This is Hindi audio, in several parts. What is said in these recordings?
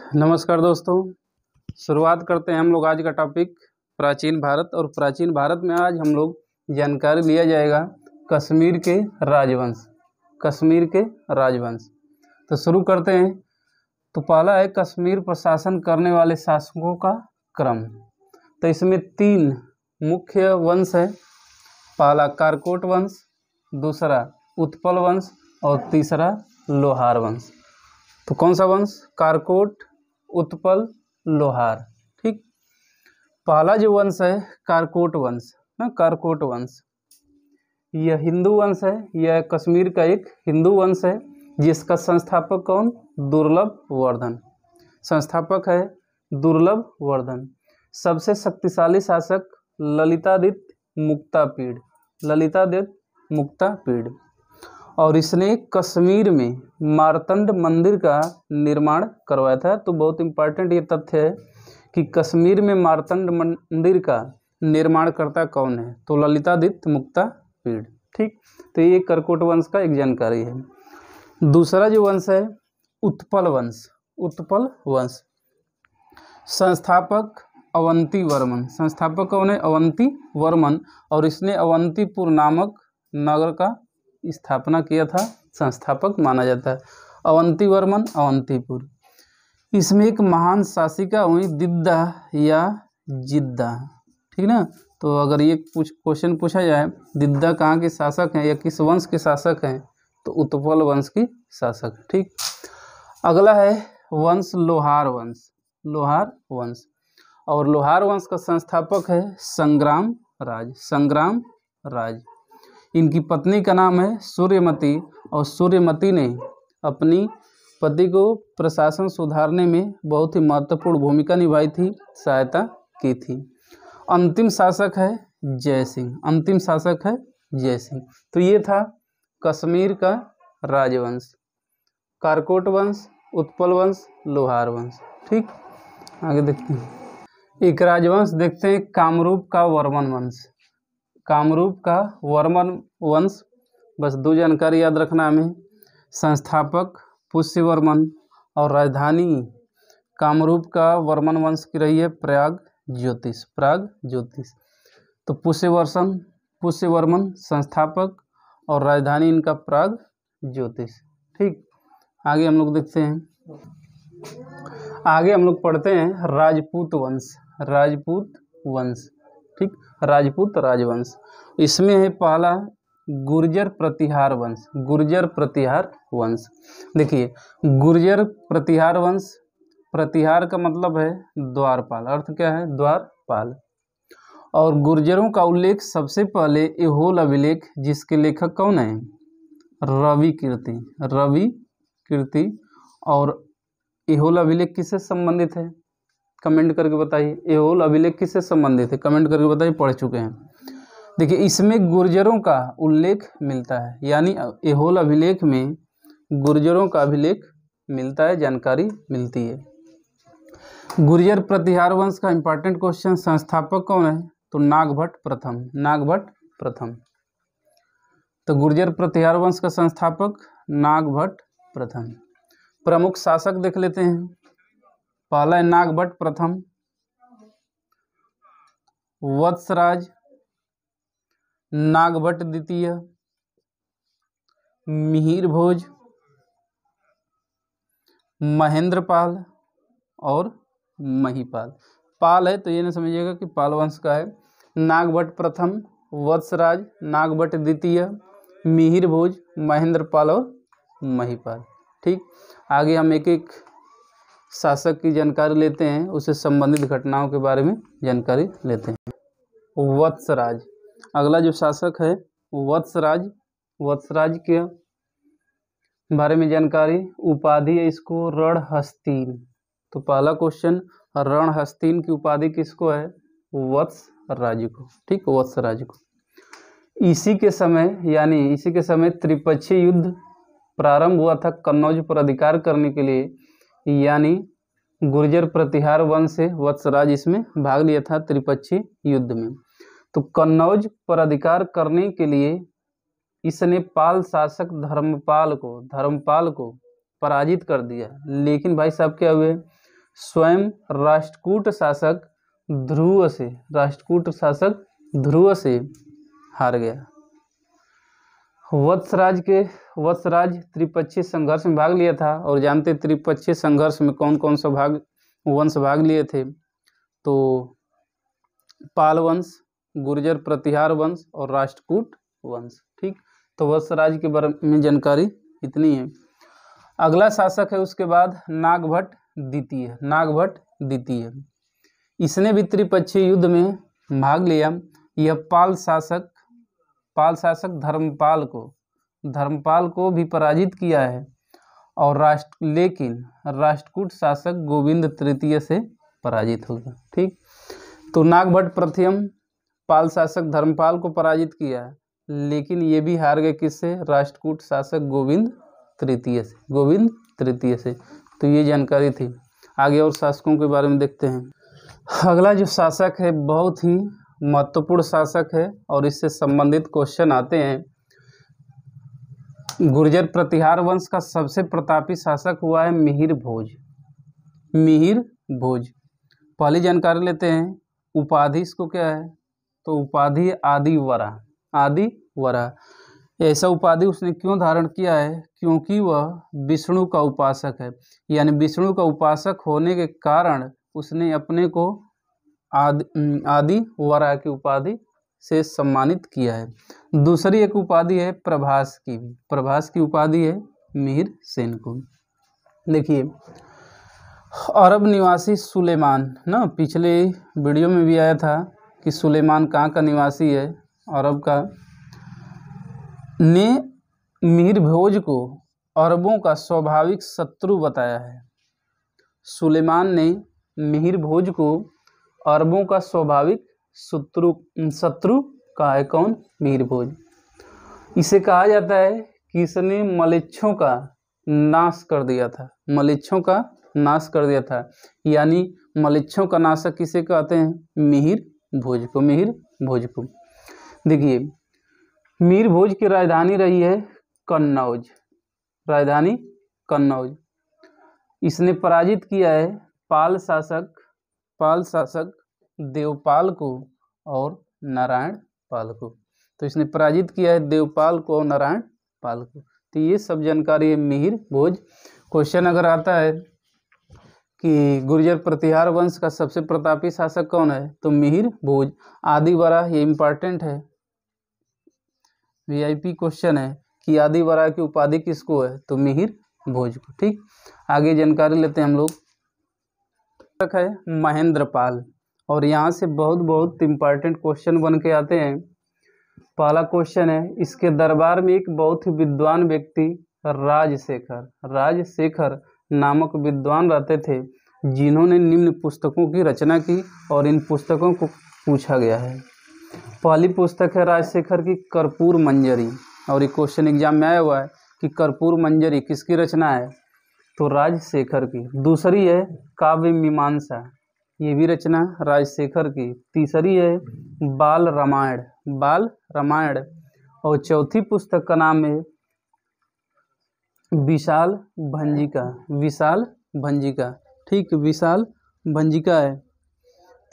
नमस्कार दोस्तों, शुरुआत करते हैं हम लोग आज का टॉपिक प्राचीन भारत। और प्राचीन भारत में आज हम लोग जानकारी लिया जाएगा कश्मीर के राजवंश। कश्मीर के राजवंश तो शुरू करते हैं। तो पहला है कश्मीर पर शासन करने वाले शासकों का क्रम। तो इसमें 3 मुख्य वंश है। पहला कारकोट वंश, दूसरा उत्पल वंश और तीसरा लोहार वंश। तो कौन सा वंश? कारकोट, उत्पल, लोहार। ठीक, पहला जो वंश है कारकोट वंश। कारकोट वंश यह हिंदू वंश है। यह कश्मीर का एक हिंदू वंश है जिसका संस्थापक कौन? दुर्लभ वर्धन। संस्थापक है दुर्लभ वर्धन। सबसे शक्तिशाली शासक ललितादित्य मुक्तापीड़। ललितादित्य मुक्तापीड़। और इसने कश्मीर में मार्तंड मंदिर का निर्माण करवाया था। तो बहुत इंपॉर्टेंट ये तथ्य है कि कश्मीर में मार्तंड मंदिर का निर्माणकर्ता कौन है? तो ललितादित्य मुक्तापीड़। ठीक, तो ये कारकोट वंश का एक जानकारी है। दूसरा जो वंश है उत्पल वंश। उत्पल वंश संस्थापक अवंती वर्मन। संस्थापक कौन है? अवंती वर्मन। और इसने अवंतीपुर नामक नगर का स्थापना किया था। संस्थापक माना जाता है अवंती वर्मन, अवंतीपुर। इसमें एक महान शासिका हुई दिद्दा या जिद्दा। ठीक ना। तो अगर ये क्वेश्चन पूछा जाए दिद्दा कहाँ के शासक हैं या किस वंश के शासक हैं, तो उत्पल वंश की शासक। ठीक, अगला है वंश लोहार वंश। लोहार वंश और लोहार वंश का संस्थापक है संग्राम राज। संग्राम राज। इनकी पत्नी का नाम है सूर्यमती और सूर्यमती ने अपनी पति को प्रशासन सुधारने में बहुत ही महत्वपूर्ण भूमिका निभाई थी, सहायता की थी। अंतिम शासक है जय सिंह। अंतिम शासक है जय सिंह। तो ये था कश्मीर का राजवंश, कारकोट वंश, उत्पल वंश, लोहार वंश। ठीक, आगे देखते हैं। एक राजवंश देखते हैं कामरूप का वर्मन वंश। कामरूप का वर्मन वंश, बस 2 जानकारी याद रखना हमें। संस्थापक पुष्यवर्मन और राजधानी कामरूप का वर्मन वंश की रही है प्रयाग ज्योतिष। प्रयाग ज्योतिष। तो पुष्यवर्मन संस्थापक और राजधानी इनका प्रयाग ज्योतिष। ठीक, आगे हम लोग देखते हैं। आगे हम लोग पढ़ते हैं राजपूत वंश। राजपूत वंश। ठीक, राजपूत राजवंश। इसमें है पहला गुर्जर प्रतिहार वंश। गुर्जर प्रतिहार वंश। देखिए गुर्जर प्रतिहार वंश, प्रतिहार का मतलब है द्वारपाल। अर्थ क्या है? द्वारपाल। और गुर्जरों का उल्लेख सबसे पहले ऐहोल अभिलेख, जिसके लेखक कौन है? रवि कीर्ति। रवि कीर्ति। और ऐहोल अभिलेख किससे संबंधित है? कमेंट करके बताइए। ऐहोल अभिलेख किससे संबंधित है? कमेंट करके बताइए। पढ़ चुके हैं। देखिए इसमें गुर्जरों का उल्लेख मिलता है, यानी ऐहोल अभिलेख में गुर्जरों का अभिलेख मिलता है, जानकारी मिलती है। गुर्जर प्रतिहार वंश का इंपॉर्टेंट क्वेश्चन, संस्थापक कौन है? तो नागभट्ट प्रथम। नागभट्ट प्रथम। तो गुर्जर प्रतिहार वंश का संस्थापक नागभट्ट प्रथम। प्रमुख शासक देख लेते हैं। पहला है नागभट्ट प्रथम, वत्सराज, नागभट्ट द्वितीय, मिहिर भोज, महेंद्रपाल और महीपाल। पाल है तो ये ना समझिएगा कि पाल वंश का है। नागभट्ट प्रथम, वत्सराज, नागभट्ट द्वितीय, मिहिर भोज, महेंद्रपाल और महीपाल। ठीक, आगे हम एक एक शासक की जानकारी लेते हैं, उससे संबंधित घटनाओं के बारे में जानकारी लेते हैं। वत्सराज, अगला जो शासक है वत्सराज। वत्सराज के बारे में जानकारी, उपाधि है इसको रणहस्तीन। तो पहला क्वेश्चन, रणहस्तीन की उपाधि किसको है? वत्सराज को। ठीक, वत्सराज को। इसी के समय त्रिपक्षीय युद्ध प्रारंभ हुआ था कन्नौज पर अधिकार करने के लिए, यानी गुर्जर प्रतिहार वंश से वत्सराज इसमें भाग लिया था त्रिपक्षीय युद्ध में। तो कन्नौज पर अधिकार करने के लिए इसने पाल शासक धर्मपाल को पराजित कर दिया। लेकिन भाई साहब क्या हुए, स्वयं राष्ट्रकूट शासक ध्रुव से हार गया। वत्सराज त्रिपक्षीय संघर्ष में भाग लिया था, और जानते त्रिपक्षीय संघर्ष में कौन कौन सा वंश भाग लिए थे, तो पाल वंश, गुर्जर प्रतिहार वंश और राष्ट्रकूट वंश। ठीक, तो वत्सराज के बारे में जानकारी इतनी है। अगला शासक है उसके बाद नागभट्ट द्वितीय। इसने भी त्रिपक्षीय युद्ध में भाग लिया। यह पाल शासक धर्मपाल को भी पराजित किया है, और लेकिन राष्ट्रकूट शासक गोविंद तृतीय से पराजित हो गया। ठीक, तो नागभट्ट प्रथम पाल शासक धर्मपाल को पराजित किया, लेकिन ये भी हार गए किससे? राष्ट्रकूट शासक गोविंद तृतीय से। तो ये जानकारी थी। आगे और शासकों के बारे में देखते हैं। अगला जो शासक है बहुत ही महत्वपूर्ण शासक है, और इससे संबंधित क्वेश्चन आते हैं। गुर्जर प्रतिहार वंश का सबसे प्रतापी शासक हुआ है मिहिर भोज। पहली जानकारी लेते हैं, उपाधि इसको क्या है? तो उपाधि आदि वरा। ऐसा उपाधि उसने क्यों धारण किया है? क्योंकि वह विष्णु का उपासक है, यानी विष्णु का उपासक होने के कारण उसने अपने को आदि वरा की उपाधि से सम्मानित किया है। दूसरी एक उपाधि है प्रभास की उपाधि है मिहिर सेन को। देखिए, अरब निवासी सुलेमान ना, पिछले वीडियो में भी आया था कि सुलेमान कहाँ का निवासी है, अरब का, ने मिहिर भोज को अरबों का स्वाभाविक शत्रु बताया है। सुलेमान ने मिहिर भोज को अरबों का स्वाभाविक शत्रु कहा है। कौन? मिहिर भोज। इसे कहा जाता है कि इसने मलेच्छों का नाश कर दिया था, यानी मलेच्छों का नाशक किसे कहते हैं? मिहिर भोज को। देखिए, मिहिर भोज की राजधानी रही है कन्नौज। इसने पराजित किया है पाल शासक देवपाल को और नारायण पाल को। तो इसने पराजित किया है देवपाल को और नारायण पाल को। तो ये सब जानकारी है मिहिर भोज। क्वेश्चन अगर आता है कि गुर्जर प्रतिहार वंश का सबसे प्रतापी शासक कौन है, तो मिहिर भोज। आदिवरा, ये इम्पॉर्टेंट है, वीआईपी क्वेश्चन है कि आदिवरा की उपाधि किसको है, तो मिहिर भोज को। ठीक, आगे जानकारी लेते हैं हम लोग। है महेंद्रपाल, और यहाँ से बहुत इम्पॉर्टेंट क्वेश्चन बन के आते हैं। पहला क्वेश्चन है, इसके दरबार में एक बहुत ही विद्वान व्यक्ति राजशेखर नामक विद्वान रहते थे, जिन्होंने निम्न पुस्तकों की रचना की, और इन पुस्तकों को पूछा गया है। पहली पुस्तक है राजशेखर की कर्पूर मंजरी, और ये क्वेश्चन एग्जाम में आया हुआ है कि कर्पूर मंजरी किसकी रचना है, तो राजशेखर की। दूसरी है काव्य मीमांसा, ये भी रचना राजशेखर की। तीसरी है बाल रामायण, और चौथी पुस्तक का नाम है विशाल भंजिका। ठीक, विशाल भंजिका है।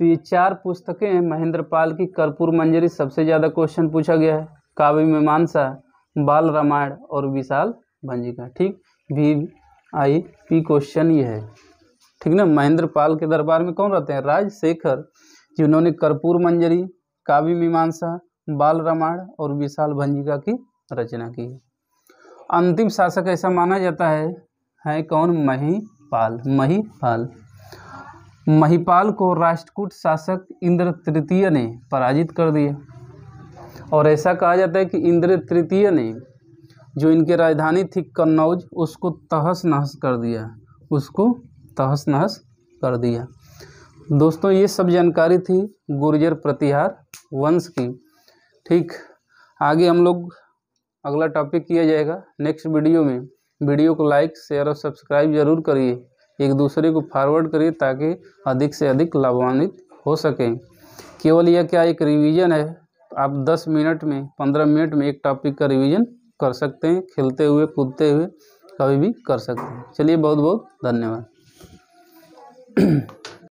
तो ये चार पुस्तकें हैं महेंद्रपाल की। कर्पूर मंजरी सबसे ज़्यादा क्वेश्चन पूछा गया है, काव्य मीमांसा, बाल रामायण और विशाल भंजिका। ठीक, वीआईपी क्वेश्चन ये है। ठीक ना, महेंद्रपाल के दरबार में कौन रहते हैं? राजशेखर, जिन्होंने कर्पूर मंजरी, काव्य मीमांसा, बाल रामायण और विशाल भंजिका की रचना की। अंतिम शासक ऐसा माना जाता है कौन? महिपाल को राष्ट्रकूट शासक इंद्र तृतीय ने पराजित कर दिया, और ऐसा कहा जाता है कि इंद्र तृतीय ने जो इनकी राजधानी थी कन्नौज, उसको तहस नहस कर दिया। दोस्तों, ये सब जानकारी थी गुर्जर प्रतिहार वंश की। ठीक, आगे हम लोग अगला टॉपिक किया जाएगा नेक्स्ट वीडियो में। वीडियो को लाइक, शेयर और सब्सक्राइब जरूर करिए, एक दूसरे को फॉरवर्ड करिए ताकि अधिक से अधिक लाभान्वित हो सकें। केवल यह क्या एक रिवीजन है, आप 10 मिनट में 15 मिनट में एक टॉपिक का रिवीजन कर सकते हैं, खेलते हुए कूदते हुए कभी भी कर सकते हैं। चलिए, बहुत बहुत धन्यवाद।